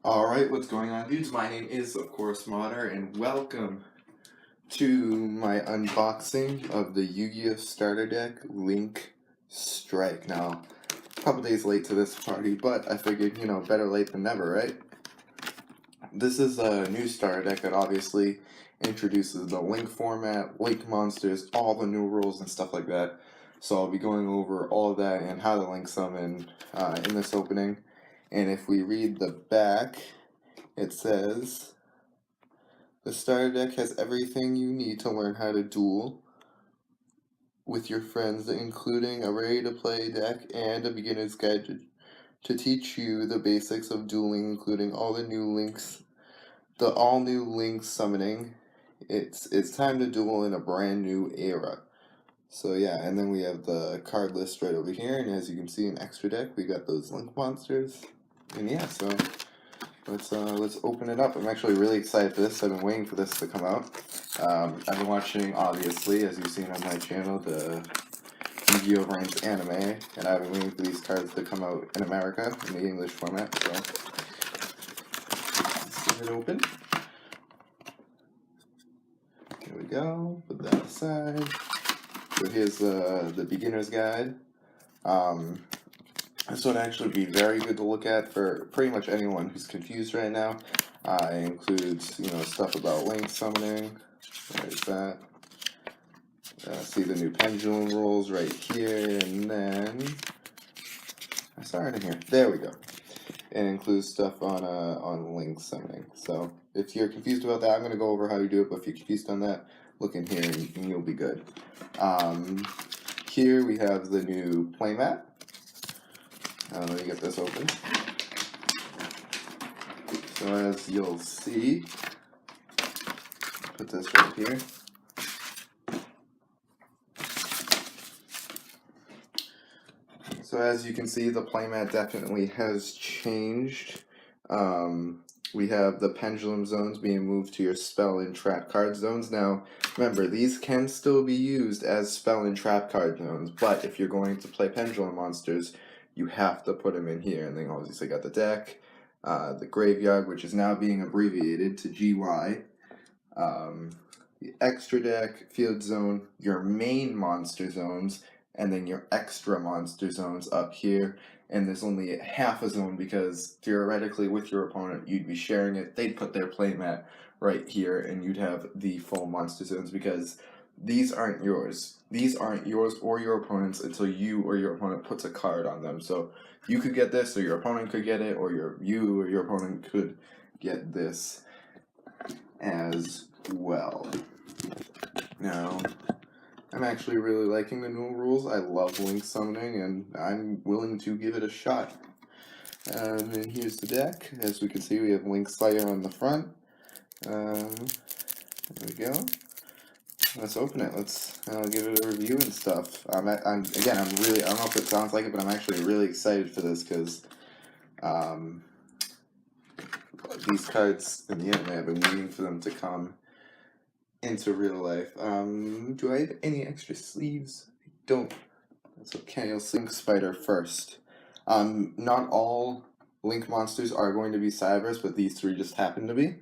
Alright, what's going on, dudes? My name is, of course, Modder, and welcome to my unboxing of the Yu-Gi-Oh! Starter Deck Link Strike. Now, a couple days late to this party, but I figured, better late than never, right? This is a new starter deck that obviously introduces the Link format, Link monsters, all the new rules and stuff like that. So I'll be going over all of that and how to link summon in this opening. And if we read the back, it says, the starter deck has everything you need to learn how to duel with your friends, including a ready-to-play deck and a beginner's guide to teach you the basics of dueling, including all the new links, the all-new link summoning. It's time to duel in a brand new era. So yeah, and then we have the card list right over here, and as you can see in extra deck, we got those link monsters. And yeah, so let's open it up. I'm actually really excited for this. I've been waiting for this to come out. I've been watching, obviously, as you've seen on my channel, the VRains anime, and I've been waiting for these cards to come out in America in the English format. So let's get it open. Here we go. Put that aside. So here's the beginner's guide. This would actually be very good to look at for pretty much anyone who's confused right now. It includes, stuff about link summoning. There's that. See the new pendulum rules right here, and then I saw it in here. There we go. It includes stuff on link summoning. So if you're confused about that, I'm going to go over how you do it. But if you're confused on that, look in here and you'll be good. Here we have the new playmat. Let me get this open. So as you'll see, put this right here. So as you can see, the playmat definitely has changed. We have the pendulum zones being moved to your spell and trap card zones. Now, remember, these can still be used as spell and trap card zones, but if you're going to play pendulum monsters, you have to put them in here. And then obviously got the deck, the graveyard, which is now being abbreviated to GY, the extra deck, field zone, your main monster zones, and then your extra monster zones up here. And there's only half a zone because theoretically with your opponent you'd be sharing it. They'd put their playmat right here and you'd have the full monster zones because these aren't yours. These aren't yours or your opponent's until you or your opponent puts a card on them. So you could get this, or your opponent could get it, or you or your opponent could get this as well. Now, I'm actually really liking the new rules. I love link summoning, and I'm willing to give it a shot. And then here's the deck. As we can see, we have Link Slayer on the front. There we go. Let's open it. Let's give it a review and stuff. I'm really, I don't know if it sounds like it, but I'm actually really excited for this because these cards in the anime, I've been waiting for them to come into real life. Do I have any extra sleeves? I don't. That's okay. I'll Link Spider first. Not all Link monsters are going to be Cybers, but these three just happen to be.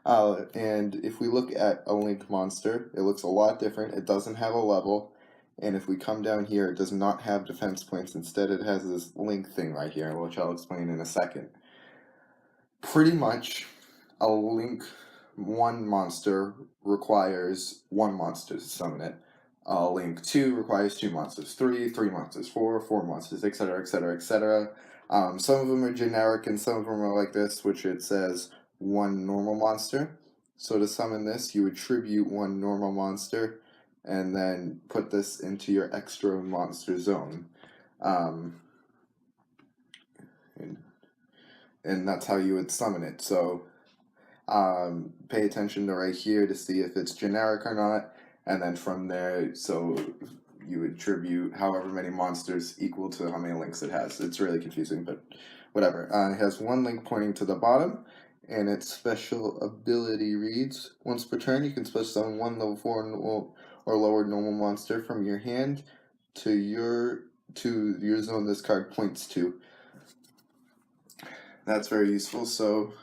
And if we look at a Link monster, it looks a lot different. It doesn't have a level, and if we come down here, it does not have defense points. Instead, it has this Link thing right here, which I'll explain in a second. Pretty much, a Link 1 monster requires 1 monster to summon it. Link 2 requires 2 monsters, 3 monsters, 4 monsters, etc., etc., etc. Some of them are generic and some of them are like this, which it says 1 normal monster. So to summon this, you would tribute 1 normal monster and then put this into your extra monster zone. And that's how you would summon it. So pay attention to right here to see if it's generic or not, and then from there, so you would tribute however many monsters equal to how many links it has. It's really confusing, but whatever. It has 1 link pointing to the bottom, and its special ability reads, once per turn you can special summon 1 level 4 or lower normal monster from your hand to your zone this card points to. that's very useful. So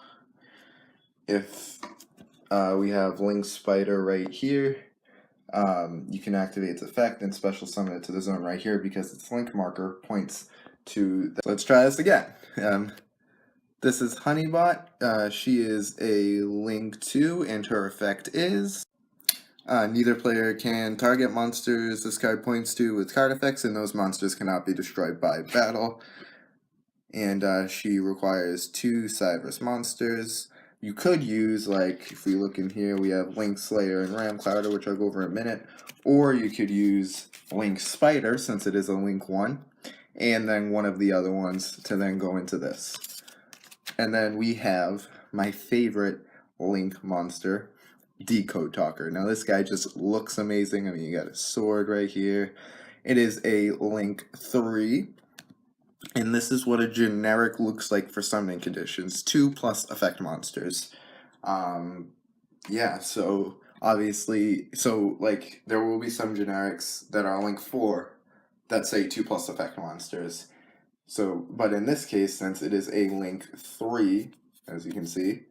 if we have Link Spider right here, you can activate its effect and special summon it to the zone right here because its link marker points to. Let's try this again. This is Honeybot. She is a Link 2, and her effect is neither player can target monsters this card points to with card effects, and those monsters cannot be destroyed by battle. And she requires 2 Cyberus monsters. You could use, like, if we look in here, we have Link Slayer and Ram Clouder, which I'll go over in a minute. Or you could use Link Spider, since it is a Link 1, and then one of the other ones to then go into this. And then we have my favorite Link monster, Decode Talker. Now this guy just looks amazing. I mean, you got a sword right here. It is a Link 3. And this is what a generic looks like for summoning conditions. 2+ effect monsters. Yeah, so obviously, so like there will be some generics that are Link 4 that say 2+ effect monsters. So, but in this case, since it is a Link 3, as you can see.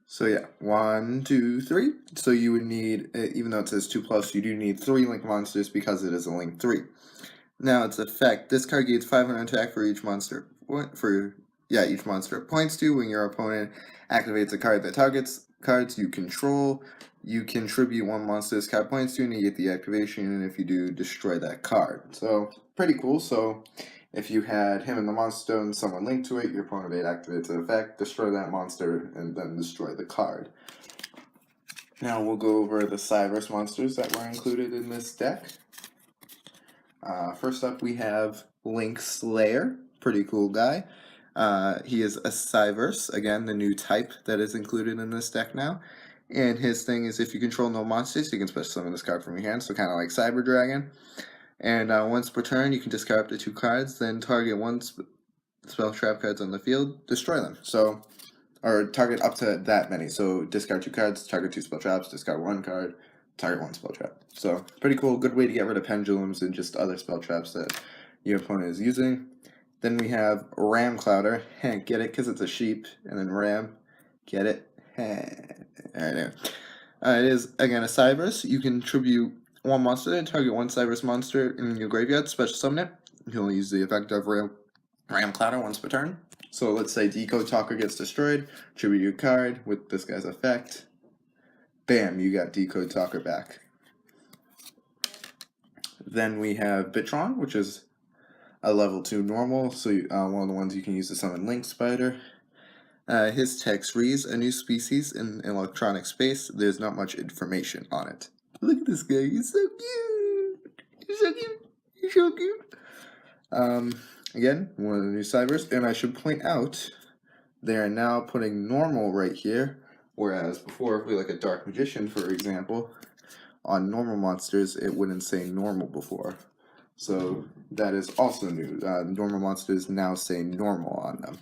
So yeah, 1, 2, 3. So you would need, even though it says 2+, you do need 3 Link monsters because it is a Link 3. Now its effect, this card gains 500 attack for each monster. Each monster it points to. When your opponent activates a card that targets cards you control, you contribute 1 monster this card points to, and you get the activation, and if you do, destroy that card. So, pretty cool. So, if you had him in the monster stone, someone linked to it, your opponent would activate the effect, destroy that monster, and then destroy the card. Now we'll go over the Cyberus monsters that were included in this deck. First up, we have Link Slayer, pretty cool guy. He is a Cyverse, again, the new type that is included in this deck now. And his thing is if you control no monsters, you can special summon this card from your hand, so kind of like Cyber Dragon. And once per turn, you can discard up to 2 cards, then target 1 spell trap cards on the field, destroy them. So, or target up to that many. So discard 2 cards, target 2 spell traps, discard 1 card, target 1 spell trap. So pretty cool, good way to get rid of pendulums and just other spell traps that your opponent is using. Then we have Ram Clouder. Get it? Because it's a sheep. And then Ram. Get it? Alright, it is, again, a Cyberus. You can contribute 1 monster and target 1 Cyberus monster in your graveyard. Special summon it. You'll use the effect of Ram Clouder once per turn. So let's say Decode Talker gets destroyed. Tribute your card with this guy's effect. Bam, you got Decode Talker back. Then we have Bitron, which is a level 2 normal, so one of the ones you can use to summon Link Spider. His text reads, a new species in electronic space. There's not much information on it. Look at this guy, he's so cute! He's so cute! He's so cute! Again, one of the new Cybers, and I should point out, they are now putting normal right here, whereas before, if we look at Dark Magician, for example, on normal monsters, it wouldn't say normal before. So that is also new. Normal monsters now say normal on them.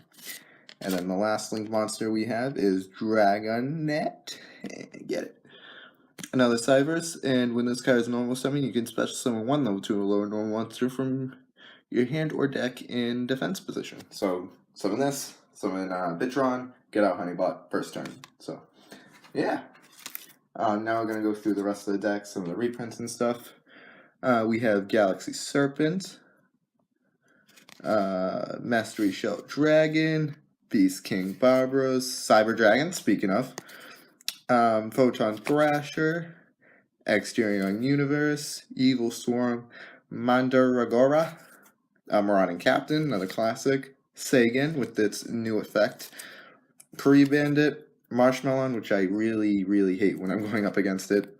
And then the last Link monster we have is Dragonet. Get it. Another Cyverse, and when this card is normal summon, you can special summon 1 level 2 lower normal monster from your hand or deck in defense position. So summon this, summon Bitron, get out Honeybot, first turn. So yeah. Now we're going to go through the rest of the deck, some of the reprints and stuff. We have Galaxy Serpent, Mastery Shell Dragon, Beast King Barbaros, Cyber Dragon, speaking of, Photon Thrasher, Exterior Universe, Evil Swarm, Mandaragora, Marauding Captain, another classic, Sagan with its new effect, Kree Bandit, Marshmallow, which I really, really hate when I'm going up against it,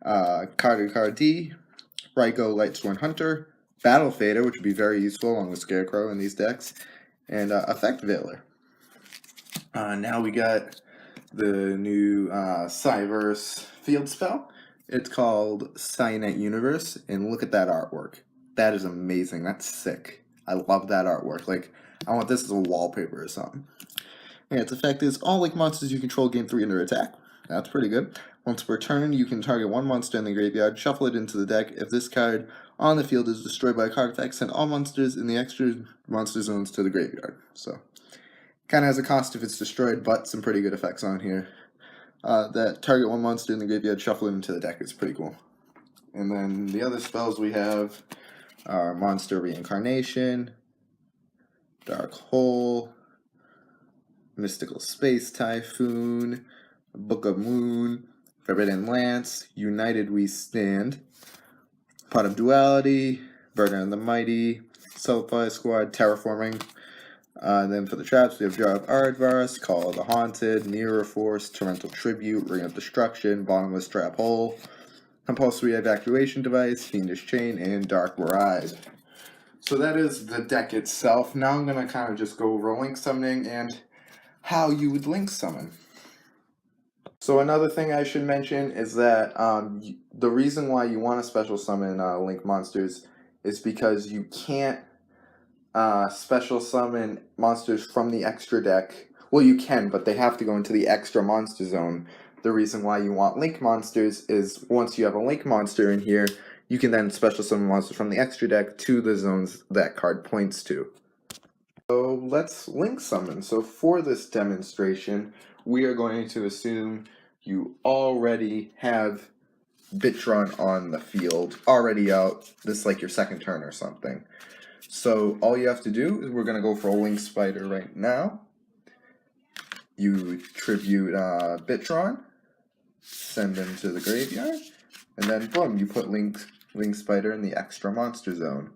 Card D, Raikou Lightsworn Hunter, Battle Fader, which would be very useful along with Scarecrow in these decks, and Effect Veiler. Now we got the new Cyverse field spell. It's called Cyanite Universe, and look at that artwork. That is amazing. That's sick. I love that artwork. Like, I want this as a wallpaper or something. And its effect is all Link monsters you control gain 3 under attack. That's pretty good. Once per turn, you can target 1 monster in the graveyard, shuffle it into the deck. If this card on the field is destroyed by a card effect, send all monsters in the extra monster zones to the graveyard. So, kind of has a cost if it's destroyed, but some pretty good effects on here. That target one monster in the graveyard, shuffle it into the deck is pretty cool. And then the other spells we have are Monster Reincarnation, Dark Hole, Mystical Space Typhoon, Book of Moon, Forbidden Lance, United We Stand, Pot of Duality, Burden of the Mighty, Sulfide Squad, Terraforming. Then for the traps, we have Jar of Aardvarus, Call of the Haunted, Mirror Force, Torrential Tribute, Ring of Destruction, Bottomless Trap Hole, Compulsory Evacuation Device, Fiendish Chain, and Dark Ride. So that is the deck itself. Now I'm going to kind of just go over link summoning and how you would link summon. So another thing I should mention is that the reason why you want to special summon link monsters is because you can't special summon monsters from the extra deck. Well, you can, but they have to go into the extra monster zone. The reason why you want link monsters is once you have a link monster in here, you can then special summon monsters from the extra deck to the zones that card points to. So let's link summon. So for this demonstration, we are going to assume you already have Bitron on the field, already out. This is like your second turn or something. So all you have to do is we're going to go for a Link Spider right now. You tribute Bitron, send him to the graveyard, and then boom, you put Link Spider in the extra monster zone.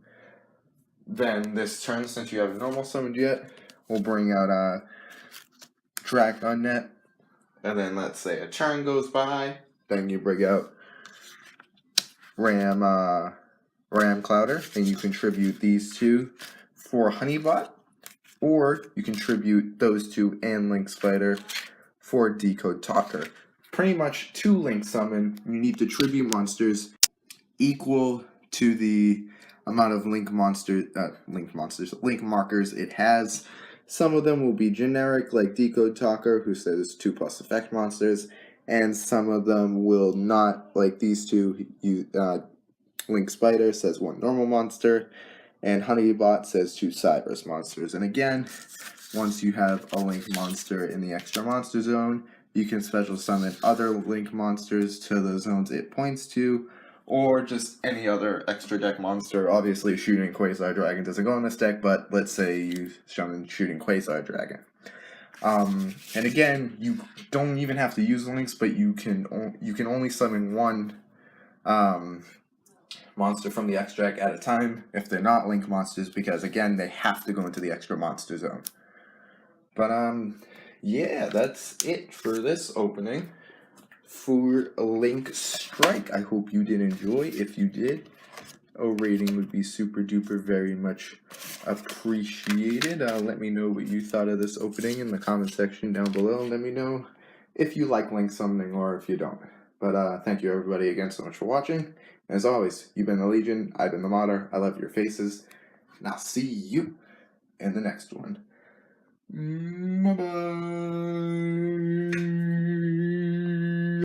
Then this turn, since you haven't normal summoned yet, we'll bring out Dragon Net, and then let's say a turn goes by, then you bring out Ram Clouder, and you contribute these two for Honeybot, or you contribute those two and Link Spider for Decode Talker. Pretty much to link summon, you need to tribute monsters equal to the amount of link markers it has. Some of them will be generic, like Decode Talker, who says 2+ effect monsters, and some of them will not, like these two. Link Spider says 1 normal monster, and Honeybot says 2 Cybers monsters. And again, once you have a link monster in the extra monster zone, you can special summon other link monsters to the zones it points to, or just any other extra deck monster. Obviously, Shooting Quasar Dragon doesn't go in this deck, but let's say you summon Shooting Quasar Dragon. And again, you don't even have to use links, but you can only summon one monster from the extra deck at a time if they're not link monsters, because again, they have to go into the extra monster zone. But yeah, that's it for this opening for Link Strike. I hope you did enjoy. If you did, a rating would be super duper very much appreciated. Let me know what you thought of this opening in the comment section down below. Let me know if you like link summoning or if you don't. But thank you everybody again so much for watching. As always, you've been the Legion, I've been the Modder, I love your faces, and I'll see you in the next one. Bye-bye.